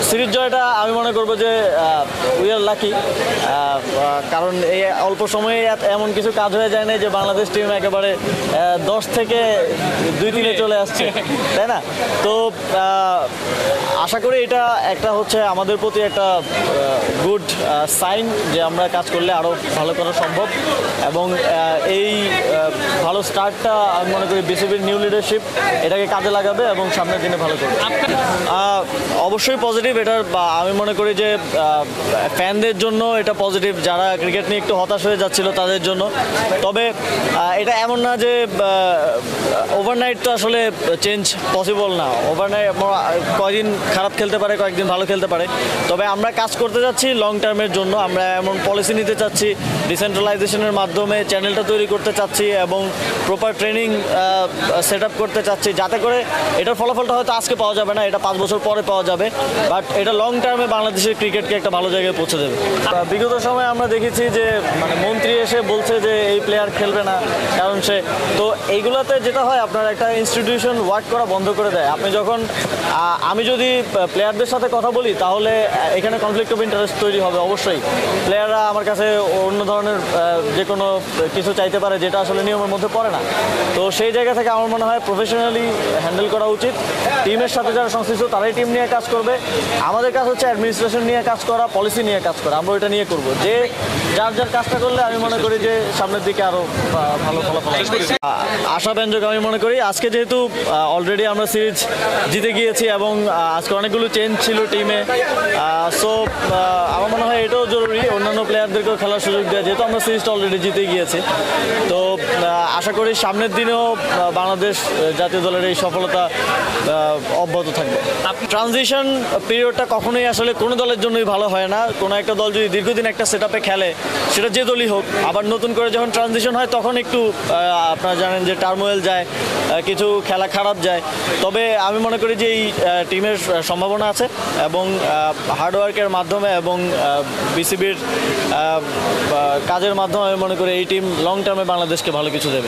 Series জয়টা আমি মনে করবো যে উই আর লাকি, কারণ এই অল্প সময়ে এমন কিছু কাজ হয়ে যায় না যে বাংলাদেশ টিম একেবারে 10 থেকে 2-3-এ চলে আসছে, তাই না? তো আশা করি এটা একটা হচ্ছে আমাদের প্রতি একটা গুড সাইন যে আমরা কাজ করলে আরও ভালো করা সম্ভব, এবং এই ভালো স্টার্টটা আমি মনে করি বিসিবির নিউ লিডারশিপ এটাকে কাজে লাগাবে এবং সামনের দিনে ভালো করবে। অবশ্যই পজিটিভ এটার, আমি মনে করি যে ফ্যানদের জন্য এটা পজিটিভ, যারা ক্রিকেট নিয়ে একটু হতাশ হয়ে যাচ্ছিল তাদের জন্য। তবে এটা এমন না যে ওভারনাইট তো আসলে চেঞ্জ পসিবল না, ওভারনাইট কয়েকদিন খারাপ খেলতে পারে, কয়েকদিন ভালো খেলতে পারে। তবে আমরা কাজ করতে যাচ্ছি লং টার্মের জন্য, আমরা এমন পলিসি নিতে চাচ্ছি, ডিসেন্ট্রালাইজেশনের মাধ্যমে চ্যানেলটা তৈরি করতে চাচ্ছি এবং প্রপার ট্রেনিং সেট আপ করতে চাচ্ছি, যাতে করে এটার ফলাফলটা হয়তো আজকে পাওয়া যাবে না, এটা 5 বছর পরে পাওয়া যাবে, বাট এটা লং টার্মে বাংলাদেশের ক্রিকেটকে একটা ভালো জায়গায় পৌঁছে দেবে। বিগত সময়ে আমরা দেখেছি যে মানে মন্ত্রী এসে বলছে যে এই প্লেয়ার খেলবে না, কারণ সে তো এইগুলোতে যেটা হয় আপনার একটা ইনস্টিটিউশন ওয়ার্ক করা বন্ধ করে দেয়। আপনি যখন আমি যদি প্লেয়ারদের সাথে কথা বলি তাহলে এখানে কনফ্লিক্ট অফ ইন্টারেস্ট তৈরি হবে অবশ্যই। প্লেয়াররা আমার কাছে অন্য ধরনের যে কোনো কিছু চাইতে পারে যেটা আসলে নিয়মের মধ্যে পড়ে না। তো সেই জায়গা থেকে আমার মনে হয় প্রফেশনালি হ্যান্ডেল করা উচিত। টিমের সাথে যারা সংশ্লিষ্ট তারাই টিম নিয়ে কাজ করবে, আমাদের কাজ হচ্ছে অ্যাডমিনিস্ট্রেশন নিয়ে কাজ করা, পলিসি নিয়ে কাজ করা, আমরা ওইটা নিয়ে করব। যে যার যার কাজটা করলে আমি মনে করি যে সামনের দিকে আরও ভালো ফলাফল আশাব্যঞ্জক আমি মনে করি। আজকে যেহেতু অলরেডি আমরা সিরিজ জিতে গিয়েছি এবং আজকে অনেকগুলো চেঞ্জ ছিল টিমে, সো আমার মনে হয় এটাও জরুরি অন্যান্য প্লেয়ারদেরকেও খেলার সুযোগ দেওয়া, যেহেতু আমরা সিরিজটা অলরেডি জিতে গিয়েছি। তো আশা করি সামনের দিনেও বাংলাদেশ জাতীয় দলের এই সফলতা অব্যাহত থাকবে। ট্রানজিশন পিরিয়ডটা কখনোই আসলে কোনো দলের জন্যই ভালো হয় না। কোনো একটা দল যদি দীর্ঘদিন একটা সেট আপে খেলে, সেটা যে দলই হোক, আবার নতুন করে যখন ট্রানজিশন হয় তখন একটু আপনারা জানেন যে টার্মোয়েল যায়, কিছু খেলা খারাপ যায়। তবে আমি মনে করি যে এই টিমের সম্ভাবনা আছে এবং হার্ডওয়ার্কের মাধ্যমে এবং বিসিবির কাজের মাধ্যমে আমি মনে করি এই টিম লং টার্মে বাংলাদেশকে ভালো কিছু দেবে।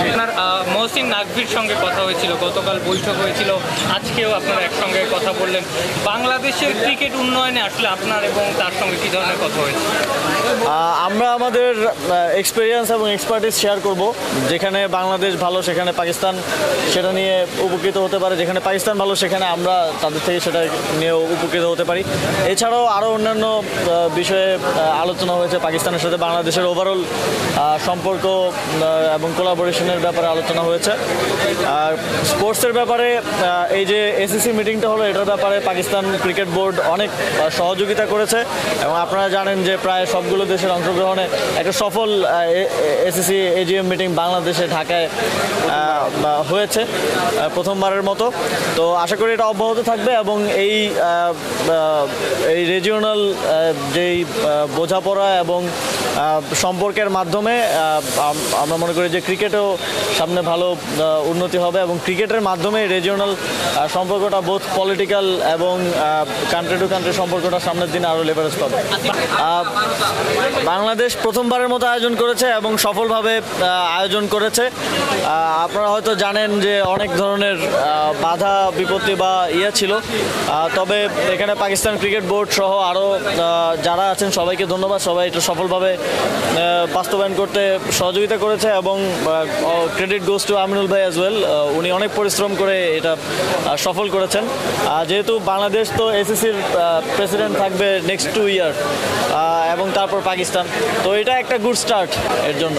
আপনার মহসিন নাকভির সঙ্গে কথা হয়েছিল, গতকাল বৈঠক হয়েছিল, আজকেও আপনারা একসঙ্গে কথা বললেন। বাংলাদেশের ক্রিকেট উন্নয়নে আসলে আপনার এবং তার সঙ্গে কী ধরনের কথা হয়েছে? আমরা আমাদের এক্সপিরিয়েন্স এবং এক্সপার্টিস শেয়ার করব। যেখানে বাংলাদেশ ভালো সেখানে পাকিস্তান সেটা নিয়ে উপকৃত হতে পারে, যেখানে পাকিস্তান ভালো সেখানে আমরা তাদের থেকে সেটা নিয়ে উপকৃত হতে পারি। এছাড়াও আরও অন্যান্য বিষয়ে আলোচনা হয়েছে। পাকিস্তানের সাথে বাংলাদেশের ওভারঅল সম্পর্ক এবং কোলাবোরেশনের ব্যাপারে আলোচনা হয়েছে। আর স্পোর্টসের ব্যাপারে এই যে এসিসি মিটিংটা হলো, এটার ব্যাপারে পাকিস্তান ক্রিকেট বোর্ড অনেক সহযোগিতা করেছে এবং আপনারা জানেন যে প্রায় সবগুলো দেশের অংশগ্রহণে একটা সফল এসিসি এজিএম মিটিং বাংলাদেশে ঢাকায় হয়েছে প্রথমবারের মতো। তো আশা করি এটা অব্যাহত থাকবে এবং এই রিজিওনাল যেই বোঝাপড়া এবং সম্পর্কের মাধ্যমে আমরা মনে করি যে ক্রিকেটেও সামনে ভালো উন্নতি হবে এবং ক্রিকেটের মাধ্যমে রিজিওনাল সম্পর্কটা বোথ পলিটিক্যাল এবং কান্ট্রি টু কান্ট্রি সম্পর্কটা সামনের দিনে আরও লেভারেজ পাবে। বাংলাদেশ প্রথমবারের মতো আয়োজন করেছে এবং সফলভাবে আয়োজন করেছে। আপনারা হয়তো জানেন যে অনেক ধরনের বাধা বিপত্তি বা ছিল, তবে এখানে পাকিস্তান ক্রিকেট বোর্ড সহ আরও যারা আছেন সবাইকে ধন্যবাদ। সবাই এটা সফলভাবে বাস্তবায়ন করতে সহযোগিতা করেছে এবং ক্রেডিট গোজ টু আমিনুল ভাই অ্যাজ ওয়েল। উনি অনেক পরিশ্রম করে এটা সফল করেছেন। যেহেতু বাংলাদেশ তো এসিসির প্রেসিডেন্ট থাকবে নেক্সট 2 ইয়ার এবং তারপর পাকিস্তান, তো এটা একটা গুড স্টার্ট এর জন্য।